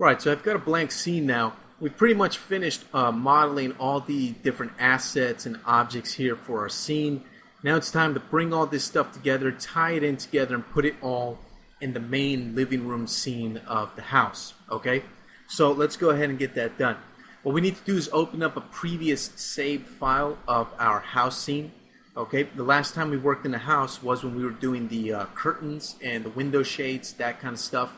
Right, so I've got a blank scene now. We've pretty much finished modeling all the different assets and objects here for our scene. Now it's time to bring all this stuff together, tie it in together, and put it all in the main living room scene of the house. Okay, so let's go ahead and get that done. What we need to do is open up a previous saved file of our house scene. Okay, the last time we worked in the house was when we were doing the curtains and the window shades, that kind of stuff.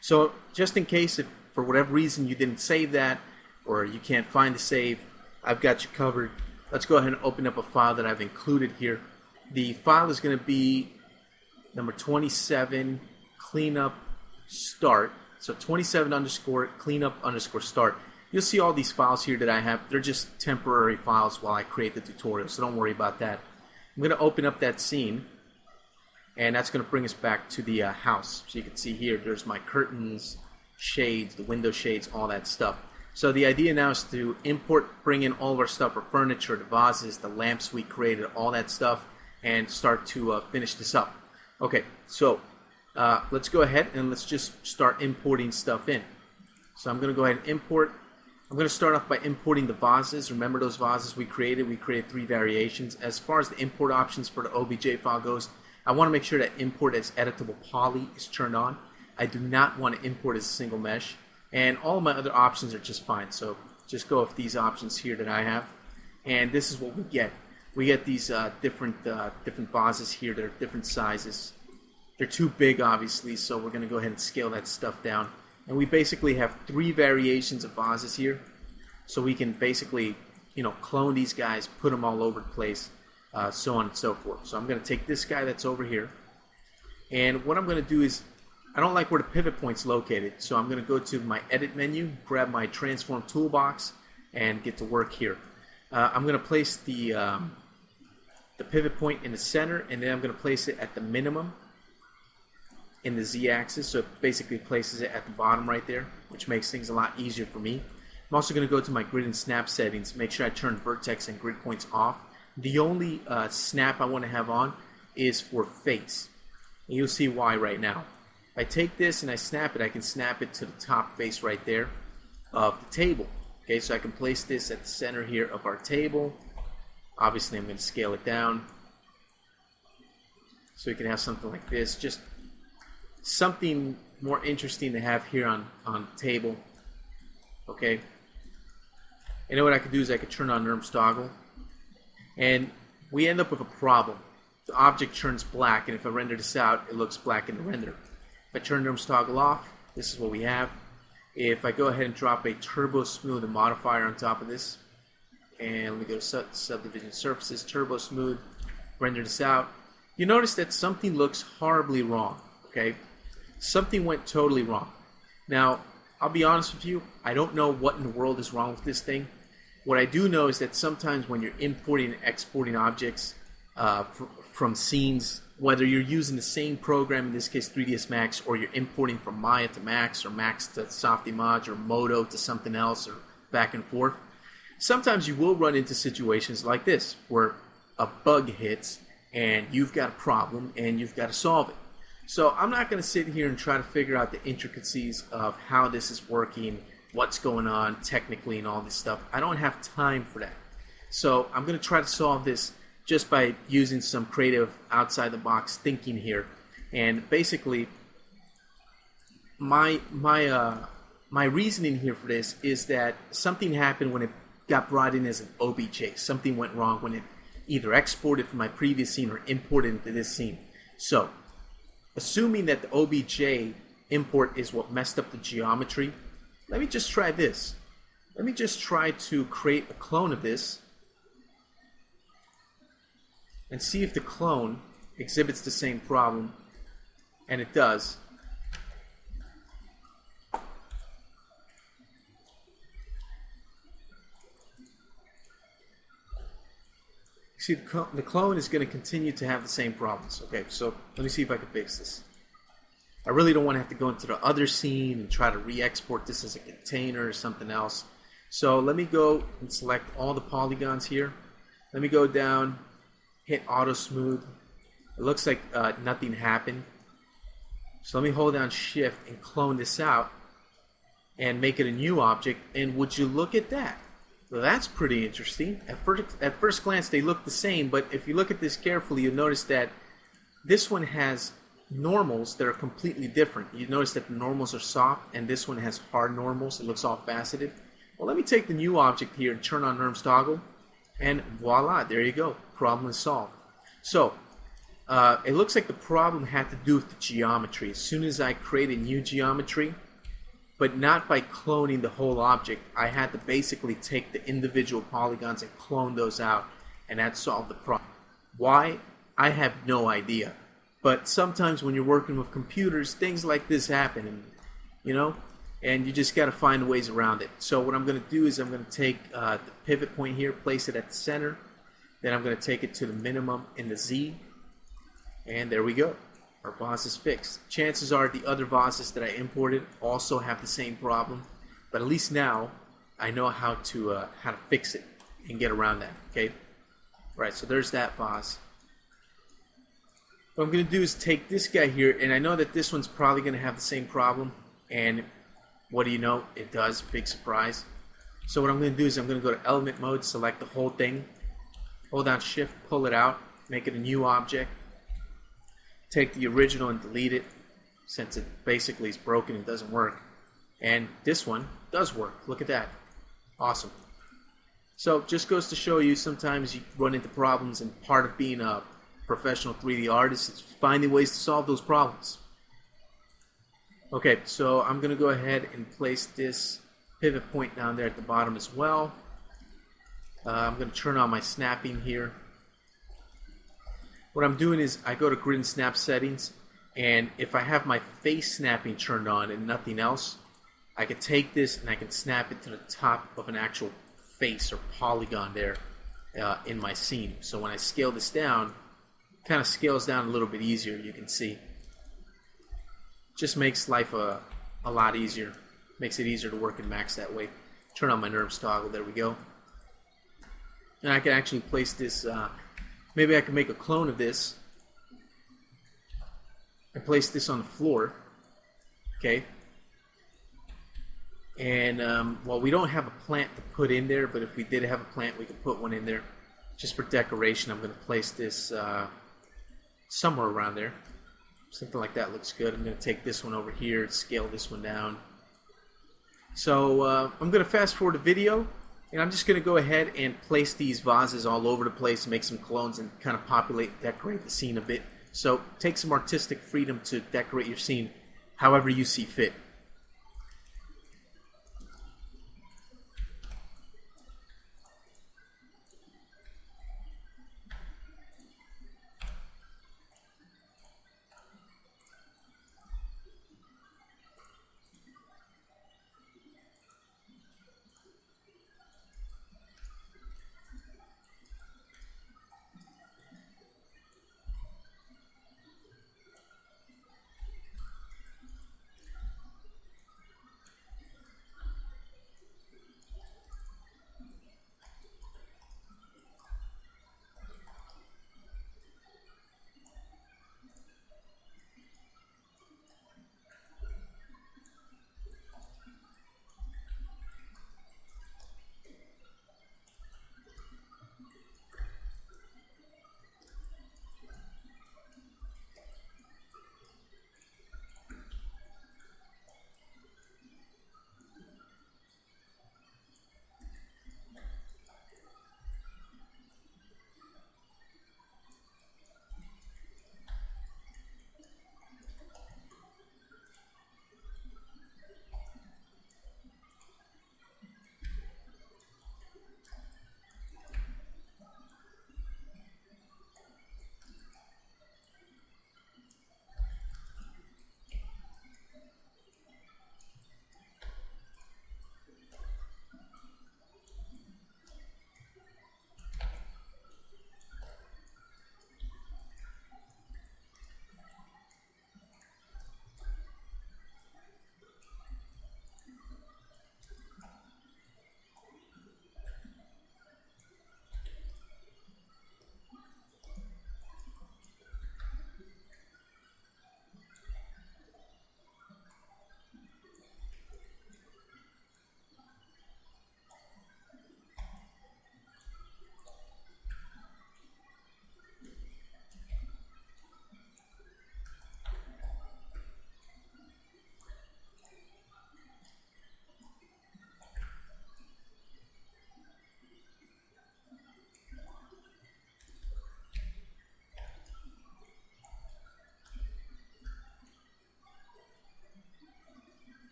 So just in case if for whatever reason you didn't save that or you can't find the save, I've got you covered. Let's go ahead and open up a file that I've included here. The file is going to be number 27 cleanup start. So 27 underscore cleanup underscore start. You'll see all these files here that I have. They're just temporary files while I create the tutorial, so don't worry about that. I'm going to open up that scene, and that's going to bring us back to the house. So you can see here, there's my curtains, shades, the window shades, all that stuff. So the idea now is to bring in all of our stuff, our furniture, the vases, the lamps we created, all that stuff, and start to finish this up. Okay, so let's go ahead and let's just start importing stuff in. So I'm going to go ahead and import. I'm going to start off by importing the vases. Remember those vases we created? We created 3 variations. As far as the import options for the OBJ file goes, I want to make sure that import as editable poly is turned on. I do not want to import as a single mesh. And all of my other options are just fine. So just go with these options here that I have. And this is what we get. We get these different vases here. They're different sizes. They're too big, obviously, so we're going to go ahead and scale that stuff down. And we basically have 3 variations of vases here. So we can basically, clone these guys, put them all over the place, so on and so forth. So I'm going to take this guy that's over here. And what I'm going to do is, I don't like where the pivot point's located. So I'm going to go to my edit menu, grab my transform toolbox, and get to work here. I'm going to place the pivot point in the center, and then I'm going to place it at the minimum in the z-axis, so it basically places it at the bottom right there, which makes things a lot easier for me. I'm also going to go to my grid and snap settings, make sure I turn vertex and grid points off. The only snap I want to have on is for face, and you'll see why right now. If I take this and I snap it, I can snap it to the top face right there of the table. Okay, so I can place this at the center here of our table. Obviously I'm going to scale it down so we can have something like this, just something more interesting to have here on the table. Okay. And then what I could do is I could turn on NURBS toggle, and we end up with a problem. The object turns black, and if I render this out, it looks black in the render. If I turn NURBS toggle off, this is what we have. If I go ahead and drop a Turbosmooth modifier on top of this, and let me go to subdivision surfaces, Turbosmooth, render this out, you notice that something looks horribly wrong. Okay. Something went totally wrong. Now, I'll be honest with you, I don't know what in the world is wrong with this thing. What I do know is that sometimes when you're importing and exporting objects from scenes, whether you're using the same program, in this case 3ds Max, or you're importing from Maya to Max, or Max to Softimage, or Modo to something else, or back and forth, sometimes you will run into situations like this, where a bug hits, and you've got a problem, and you've got to solve it. So I'm not going to sit here and try to figure out the intricacies of how this is working, what's going on technically and all this stuff. I don't have time for that. So I'm going to try to solve this just by using some creative outside the box thinking here. And basically my reasoning here for this is that something happened when it got brought in as an OBJ. Something went wrong when it either exported from my previous scene or imported into this scene. So assuming that the OBJ import is what messed up the geometry, let me just try this. Let me just try to create a clone of this and see if the clone exhibits the same problem, and it does. See, the clone is going to continue to have the same problems. Okay, so let me see if I can fix this. I really don't want to have to go into the other scene and try to re-export this as a container or something else. So let me go and select all the polygons here. Let me go down, hit Auto Smooth. It looks like nothing happened. So let me hold down Shift and clone this out. and make it a new object. And would you look at that? Well, that's pretty interesting. At first glance, they look the same, but if you look at this carefully, you'll notice that this one has normals that are completely different. You notice that the normals are soft, and this one has hard normals. It looks all faceted. Well, let me take the new object here and turn on NURBS toggle, and voila, there you go. Problem is solved. So, it looks like the problem had to do with the geometry. As soon as I create a new geometry, but not by cloning the whole object, I had to basically take the individual polygons and clone those out, and that solved the problem. Why? I have no idea. But sometimes when you're working with computers, things like this happen, and and you just got to find ways around it. So what I'm going to do is I'm going to take the pivot point here, place it at the center, then I'm going to take it to the minimum in the Z, and there we go. Our vase is fixed. Chances are the other vases that I imported also have the same problem, but at least now I know how to fix it and get around that. Okay, all right. So there's that vase. What I'm going to do is take this guy here, and I know that this one's probably going to have the same problem, and what do you know? It does. Big surprise. So what I'm going to do is I'm going to go to element mode, select the whole thing, hold down shift, pull it out, make it a new object, take the original and delete it since it basically is broken and doesn't work, and this one does work. Look at that. Awesome. So just goes to show you sometimes you run into problems, and part of being a professional 3D artist is finding ways to solve those problems. Okay, so I'm going to go ahead and place this pivot point down there at the bottom as well. I'm going to turn on my snapping here. What I'm doing is I go to grid and snap settings, and if I have my face snapping turned on and nothing else, I can take this and I can snap it to the top of an actual face or polygon there in my scene. So when I scale this down, it kind of scales down a little bit easier, you can see. Just makes life a lot easier. Makes it easier to work in Max that way. Turn on my NURBS toggle, there we go. And I can actually place this, maybe I can make a clone of this and place this on the floor. Okay. And, well, we don't have a plant to put in there, but if we did have a plant, we could put one in there. Just for decoration, I'm going to place this somewhere around there. Something like that looks good. I'm going to take this one over here and scale this one down. So I'm going to fast forward the video, and I'm just going to go ahead and place these vases all over the place, make some clones, and kind of populate, decorate the scene a bit. So take some artistic freedom to decorate your scene however you see fit.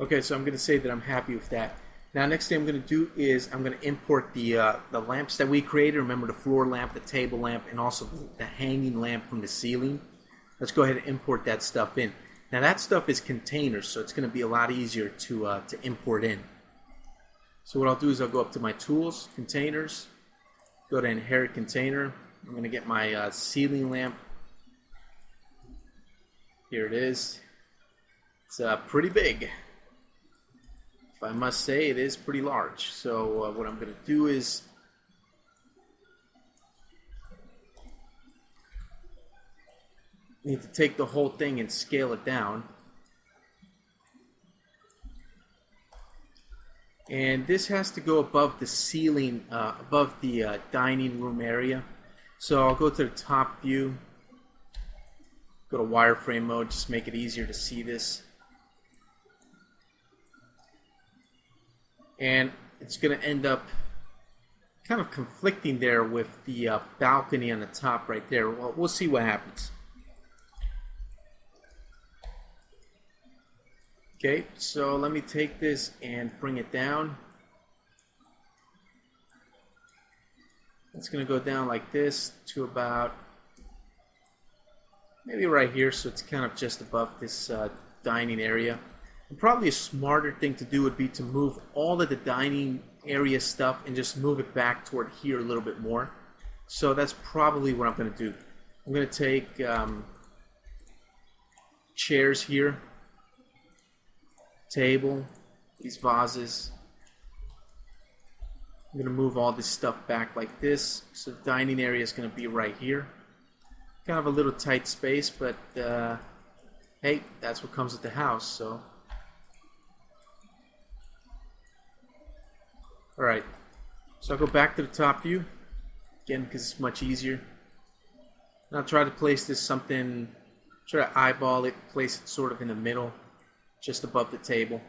Okay, so I'm going to say that I'm happy with that. Now, next thing I'm going to do is I'm going to import the lamps that we created. Remember the floor lamp, the table lamp, and also the hanging lamp from the ceiling. Let's go ahead and import that stuff in. Now, that stuff is containers, so it's going to be a lot easier to import in. So what I'll do is I'll go up to my tools, containers, go to inherit container. I'm going to get my ceiling lamp. Here it is. It's pretty big. If I must say, it is pretty large. So what I'm going to do is need to take the whole thing and scale it down. And this has to go above the ceiling, above the dining room area. So I'll go to the top view, go to wireframe mode, just make it easier to see this. And it's going to end up kind of conflicting there with the balcony on the top right there. Well, we'll see what happens. Okay, so let me take this and bring it down. It's going to go down like this to about maybe right here, so it's kind of just above this dining area. And probably a smarter thing to do would be to move all of the dining area stuff and just move it back toward here a little bit more. So that's probably what I'm going to do. I'm going to take chairs here, table, these vases. I'm going to move all this stuff back like this. So the dining area is going to be right here. Kind of a little tight space, but hey, that's what comes with the house. So, all right. So I'll go back to the top view again because it's much easier. And I'll try to place this something. Try to eyeball it, place it sort of in the middle, just above the table.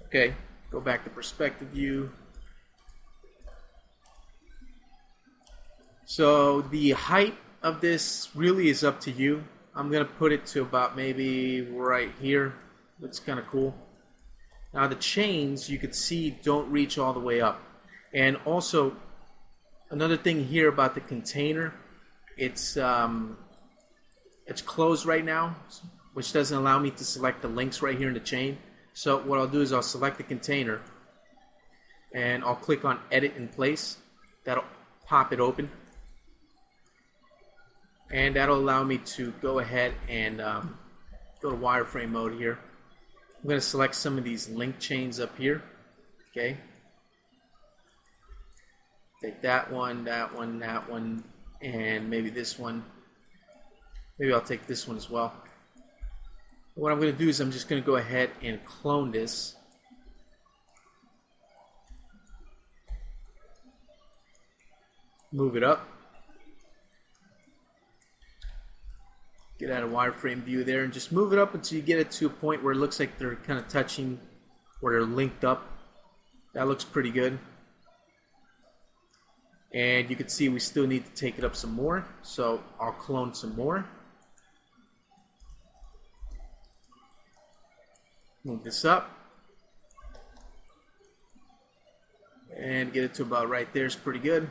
Okay. Go back to perspective view. So the height of this really is up to you. I'm going to put it to about maybe right here. Looks kind of cool. Now the chains, you could see, don't reach all the way up. And also, another thing here about the container, it's closed right now, which doesn't allow me to select the links right here in the chain. So what I'll do is I'll select the container, and I'll click on Edit in Place. That'll pop it open. And that'll allow me to go ahead and go to wireframe mode here. I'm going to select some of these link chains up here. Okay. Take that one, and maybe this one. Maybe I'll take this one as well. What I'm going to do is I'm just going to go ahead and clone this. Move it up. Get out of wireframe view there and just move it up until you get it to a point where it looks like they're kind of touching, where they're linked up. That looks pretty good. And you can see we still need to take it up some more, so I'll clone some more. Move this up. And get it to about right there is pretty good.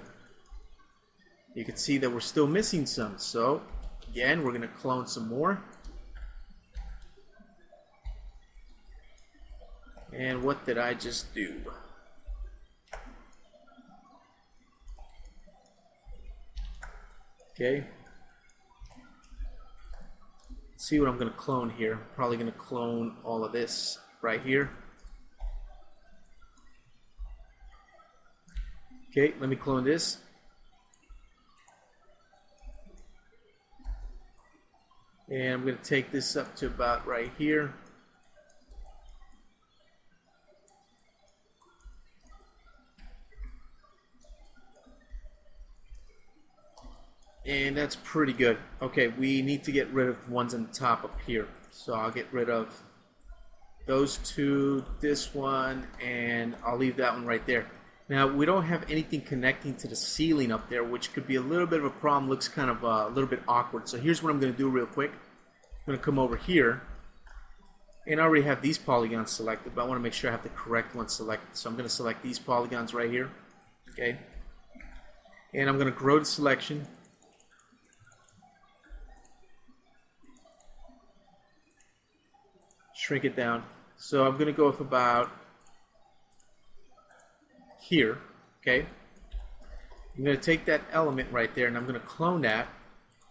You can see that we're still missing some, so again, we're going to clone some more. And what did I just do? Okay. Let's see what I'm going to clone here. Probably going to clone all of this right here. Okay, let me clone this. And I'm going to take this up to about right here. And that's pretty good. Okay, we need to get rid of the ones on the top up here. So I'll get rid of those two, this one, and I'll leave that one right there. Now, we don't have anything connecting to the ceiling up there, which could be a little bit of a problem. Looks kind of a little bit awkward. So here's what I'm going to do real quick. I'm going to come over here, And I already have these polygons selected, but I want to make sure I have the correct one selected. So I'm going to select these polygons right here. Okay. And I'm going to grow the selection. Shrink it down. So I'm going to go with about here. Okay. I'm going to take that element right there and I'm going to clone that.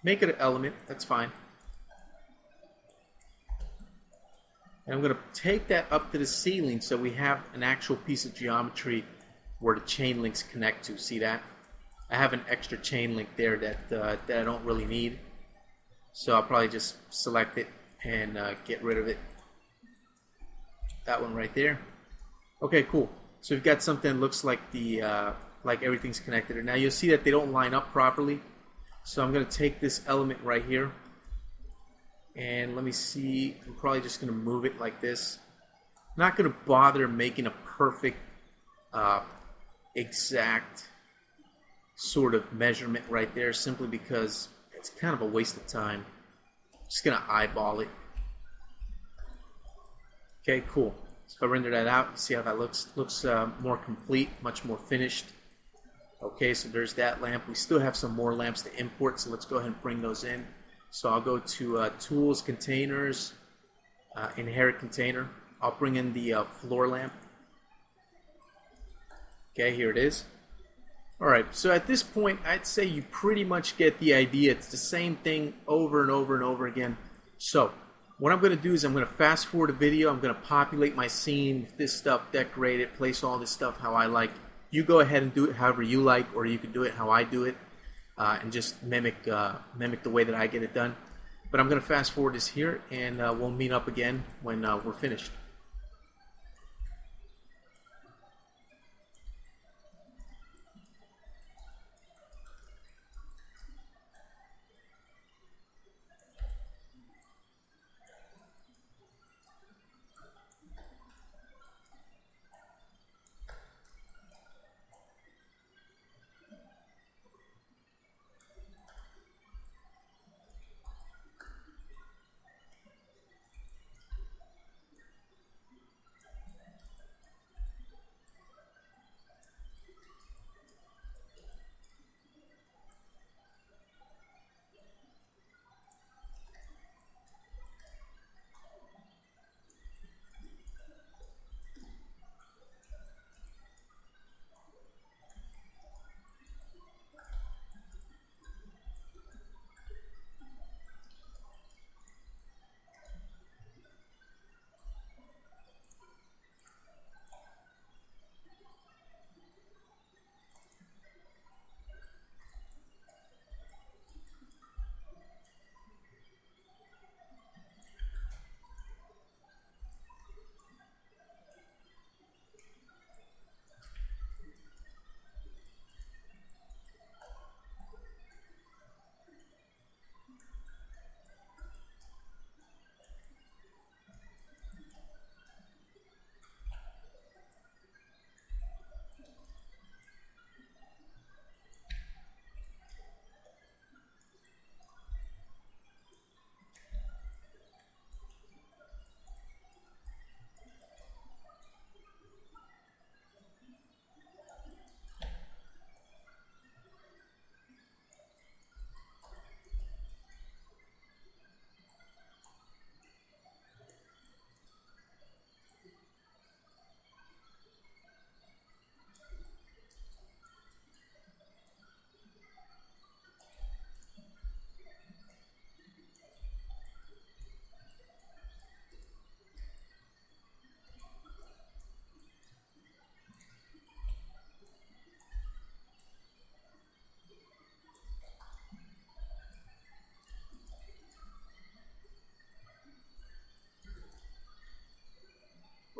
Make it an element. That's fine. And I'm going to take that up to the ceiling so we have an actual piece of geometry where the chain links connect to. See that? I have an extra chain link there that I don't really need. So I'll probably just select it and get rid of it. That one right there. Okay, cool. So we've got something that looks like like everything's connected. And now you'll see that they don't line up properly. So I'm going to take this element right here. And let me see, I'm probably just going to move it like this. I'm not going to bother making a perfect, exact sort of measurement right there, simply because it's kind of a waste of time. I'm just going to eyeball it. Okay, cool. So if I render that out, you see how that looks? Looks more complete, much more finished. Okay, so there's that lamp. We still have some more lamps to import, so let's go ahead and bring those in. So I'll go to Tools, Containers, Inherit Container. I'll bring in the floor lamp. Okay, here it is. Alright, so at this point, I'd say you pretty much get the idea. It's the same thing over and over and over again. So, what I'm going to do is I'm going to fast forward the video. I'm going to populate my scene with this stuff, decorate it, place all this stuff how I like. You go ahead and do it however you like, or you can do it how I do it. And just mimic the way that I get it done. But I'm going to fast forward this here, and we'll meet up again when we're finished.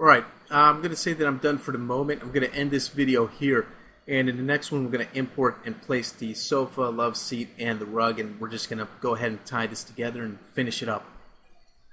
Alright, I'm going to say that I'm done for the moment. I'm going to end this video here. And in the next one, we're going to import and place the sofa, love seat, and the rug. And we're just going to go ahead and tie this together and finish it up.